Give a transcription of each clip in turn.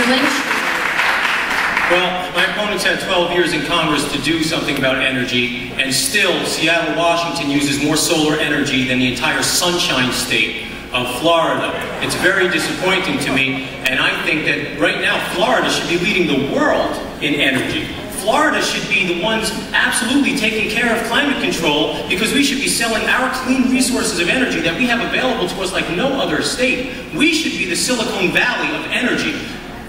Mr. Lynch? Well, my opponents had 12 years in Congress to do something about energy, and still Seattle, Washington uses more solar energy than the entire Sunshine State of Florida. It's very disappointing to me, and I think that right now Florida should be leading the world in energy. Florida should be the ones absolutely taking care of climate control, because we should be selling our clean resources of energy that we have available to us like no other state. We should be the Silicon Valley of energy.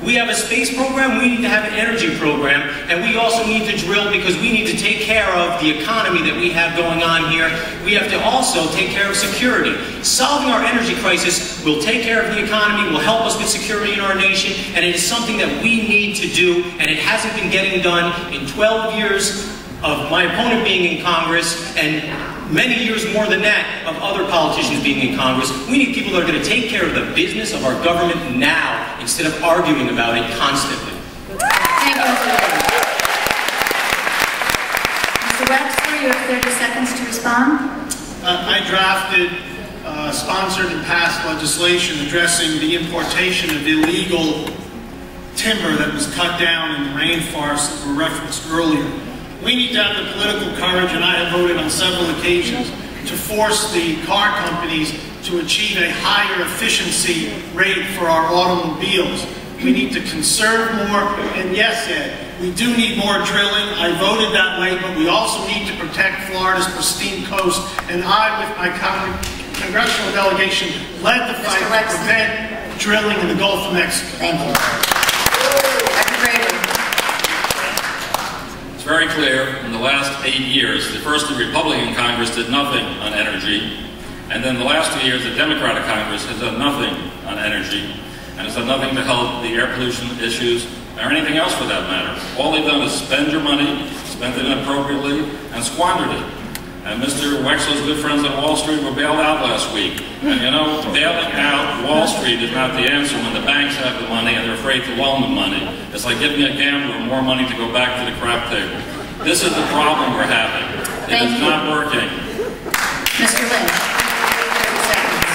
We have a space program, we need to have an energy program, and we also need to drill because we need to take care of the economy that we have going on here. We have to also take care of security. Solving our energy crisis will take care of the economy, will help us with security in our nation, and it is something that we need to do, and it hasn't been getting done in 12 years of my opponent being in Congress, and many years more than that of other politicians being in Congress. We need people that are going to take care of the business of our government now, instead of arguing about it constantly. Thank you, Mr. Lynch. Mr. Wexler, you have 30 seconds to respond. I drafted, sponsored and passed legislation addressing the importation of illegal timber that was cut down in the rainforests that were referenced earlier. We need to have the political courage, and I have voted on several occasions, to force the car companies to achieve a higher efficiency rate for our automobiles. We need to conserve more, and yes, Ed, we do need more drilling. I voted that way, but we also need to protect Florida's pristine coast, and I, with my congressional delegation, led the fight to prevent drilling in the Gulf of Mexico. Thank you. Dr. Graber. It's very clear, in the last 8 years, the first the Republican Congress did nothing on energy, and then the last 2 years the Democratic Congress has done nothing on energy, and has done nothing to help the air pollution issues, or anything else for that matter. All they've done is spend your money, spent it inappropriately, and squandered it. And Mr. Wexler's good friends on Wall Street were bailed out last week. And you know, bailing out Wall Street is not the answer when the banks have the money and they're afraid to loan the money. It's like giving a gambler more money to go back to the crap table. This is the problem we're having. It is not working. Mr. Lynch, 30 seconds.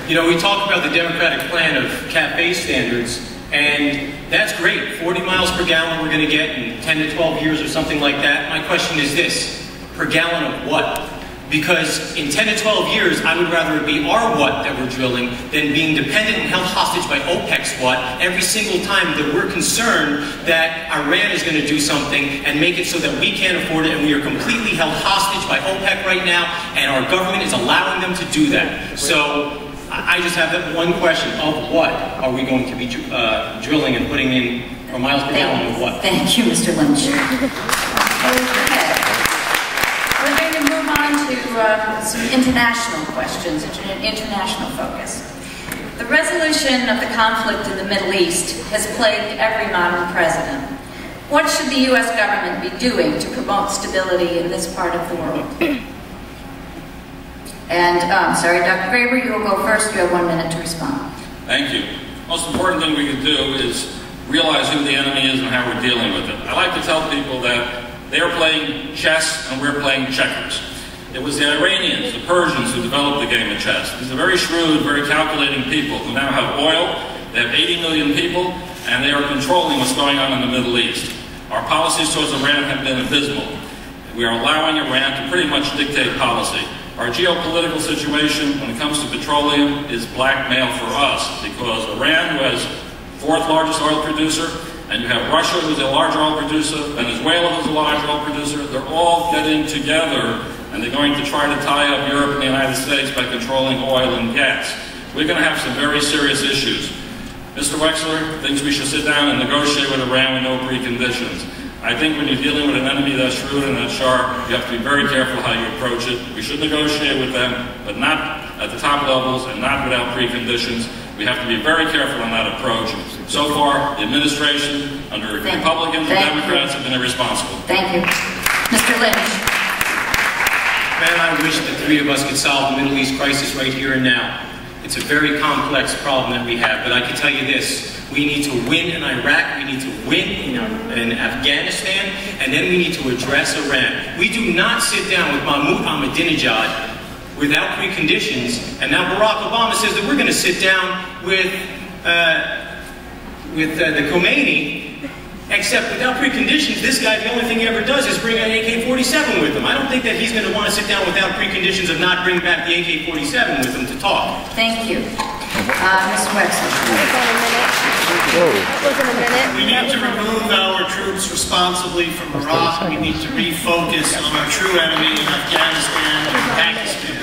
You know, we talk about the Democratic plan of CAFE standards, and that's great. 40 miles per gallon we're going to get in 10 to 12 years or something like that. My question is this: per gallon of what? Because in 10 to 12 years, I would rather it be our what that we're drilling than being dependent and held hostage by OPEC's what every single time that we're concerned that Iran is going to do something and make it so that we can't afford it, and we are completely held hostage by OPEC right now, and our government is allowing them to do that. So I just have that one question: of what are we going to be drilling and putting in, or miles per gallon of what? Thank you, Mr. Lynch. Okay. We're going to move on to some international questions, international focus. The resolution of the conflict in the Middle East has plagued every modern president. What should the U.S. government be doing to promote stability in this part of the world? And, sorry, Dr. Graber, you will go first. You have 1 minute to respond. Thank you. Most important thing we can do is realize who the enemy is and how we're dealing with it. I like to tell people that they're playing chess and we're playing checkers. It was the Iranians, the Persians, who developed the game of chess. These are very shrewd, very calculating people who now have oil. They have 80 million people, and they are controlling what's going on in the Middle East. Our policies towards Iran have been abysmal. We are allowing Iran to pretty much dictate policy. Our geopolitical situation when it comes to petroleum is blackmail for us, because Iran, who has fourth largest oil producer, and you have Russia, who's a large oil producer, Venezuela, who's a large oil producer, they're all getting together, and they're going to try to tie up Europe and the United States by controlling oil and gas. We're going to have some very serious issues. Mr. Wexler thinks we should sit down and negotiate with Iran with no preconditions. I think when you're dealing with an enemy that's shrewd and that's sharp, you have to be very careful how you approach it. We should negotiate with them, but not at the top levels and not without preconditions. We have to be very careful on that approach. So far, the administration, under Republicans and Democrats, have been irresponsible. Thank you. Mr. Lynch. Man, I wish the three of us could solve the Middle East crisis right here and now. It's a very complex problem that we have, but I can tell you this. We need to win in Iraq, we need to win in Afghanistan, and then we need to address Iran. We do not sit down with Mahmoud Ahmadinejad without preconditions, and now Barack Obama says that we're going to sit down with the Khomeini, except without preconditions. This guy, the only thing he ever does is bring an AK-47 with him. I don't think that he's going to want to sit down without preconditions of not bringing back the AK-47 with him to talk. Thank you. Mr. Wexler. We need to remove our troops responsibly from Iraq. We need to refocus on our true enemy in Afghanistan and Pakistan.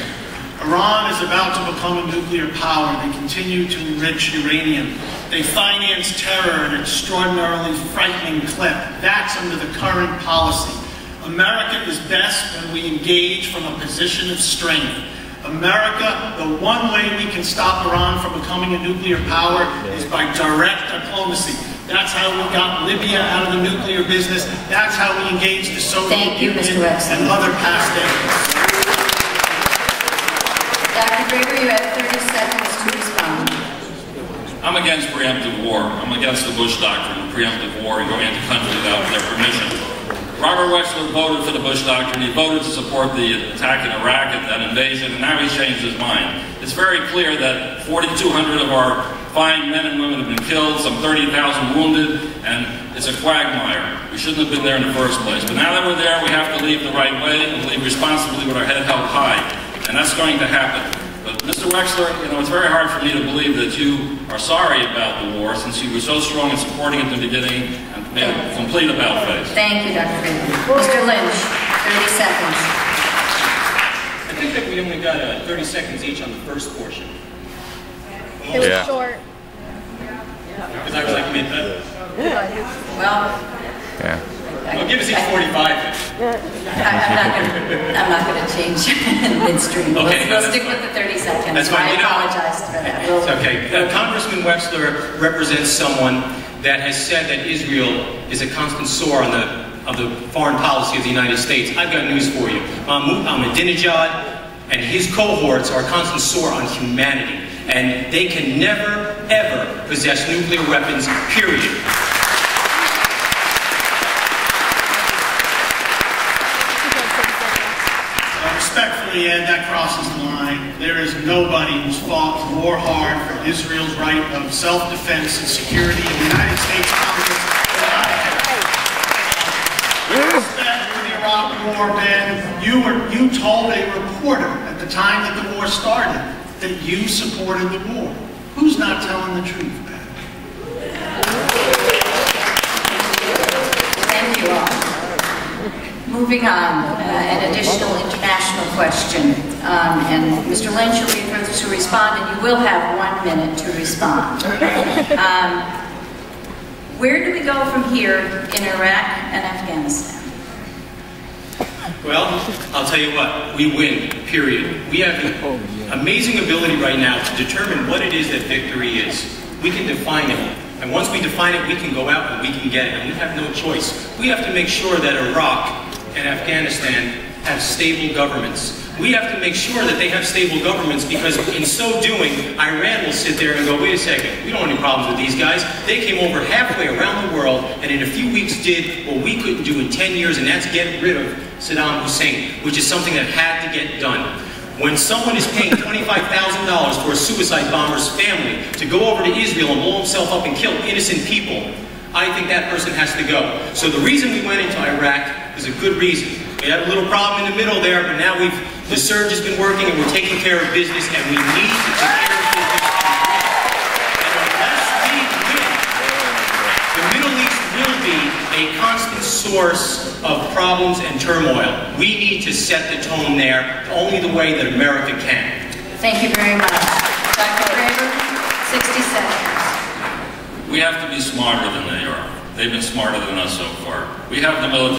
Iran is about to become a nuclear power. They continue to enrich uranium. They finance terror at an extraordinarily frightening clip. That's under the current policy. America is best when we engage from a position of strength. America, the one way we can stop Iran from becoming a nuclear power is by direct diplomacy. That's how we got Libya out of the nuclear business. That's how we engaged the Soviet Union and other past enemies. Dr. Graber, you have 30 seconds to respond. I'm against preemptive war. I'm against the Bush doctrine of preemptive war and going into countries without their permission. Robert Wexler voted for the Bush doctrine. He voted to support the attack in Iraq at that invasion, and now he's changed his mind. It's very clear that 4,200 of our fine men and women have been killed, some 30,000 wounded, and it's a quagmire. We shouldn't have been there in the first place. But now that we're there, we have to leave the right way and leave responsibly with our head held high. And that's going to happen. But Mr. Wexler, it's very hard for me to believe that you are sorry about the war since you were so strong in supporting it in the beginning and made a complete about-face. Thank you, Dr. Graber. Mr. Lynch, 30 seconds. I think that we only got 30 seconds each on the first portion. It was short. Because I was like mid-time. Well, Well, give us each 45. I'm not going to change midstream. Okay, we'll stick with the 30 seconds. That's fine. I apologize for that. It's okay. Congressman Wexler represents someone that has said that Israel is a constant sore on the foreign policy of the United States. I've got news for you. Ahmadinejad and his cohorts are a constant sore on humanity. And they can never, ever possess nuclear weapons, period. Respectfully, Ed, that crosses the line. There is nobody who's fought more hard for Israel's right of self-defense and security in the United States Congress than I have. With respect to the Iraq War, Ben, you told a reporter at the time that the war started that you supported the war. Who's not telling the truth, Ben? Thank you all. Moving on, an additional international question. And Mr. Lynch, you'll be first to respond, and you will have 1 minute to respond. Where do we go from here in Iraq and Afghanistan? Well, I'll tell you what, we win, period. We have an amazing ability right now to determine what it is that victory is. We can define it. And once we define it, we can go out and we can get it. And we have no choice. We have to make sure that Iraq and Afghanistan have stable governments. We have to make sure that they have stable governments because in so doing, Iran will sit there and go, wait a second, we don't have any problems with these guys. They came over halfway around the world and in a few weeks did what we couldn't do in 10 years, and that's get rid of Saddam Hussein, which is something that had to get done. When someone is paying $25,000 for a suicide bomber's family to go over to Israel and blow himself up and kill innocent people, I think that person has to go. So the reason we went into Iraq is a good reason. We had a little problem in the middle there, but now the surge has been working and we're taking care of business, and we need to take care of business. And unless we win, the Middle East will be a constant source of problems and turmoil. We need to set the tone there only the way that America can. Thank you very much. Dr. Graber, 60 seconds. We have to be smarter than they are. They've been smarter than us so far. We have the military.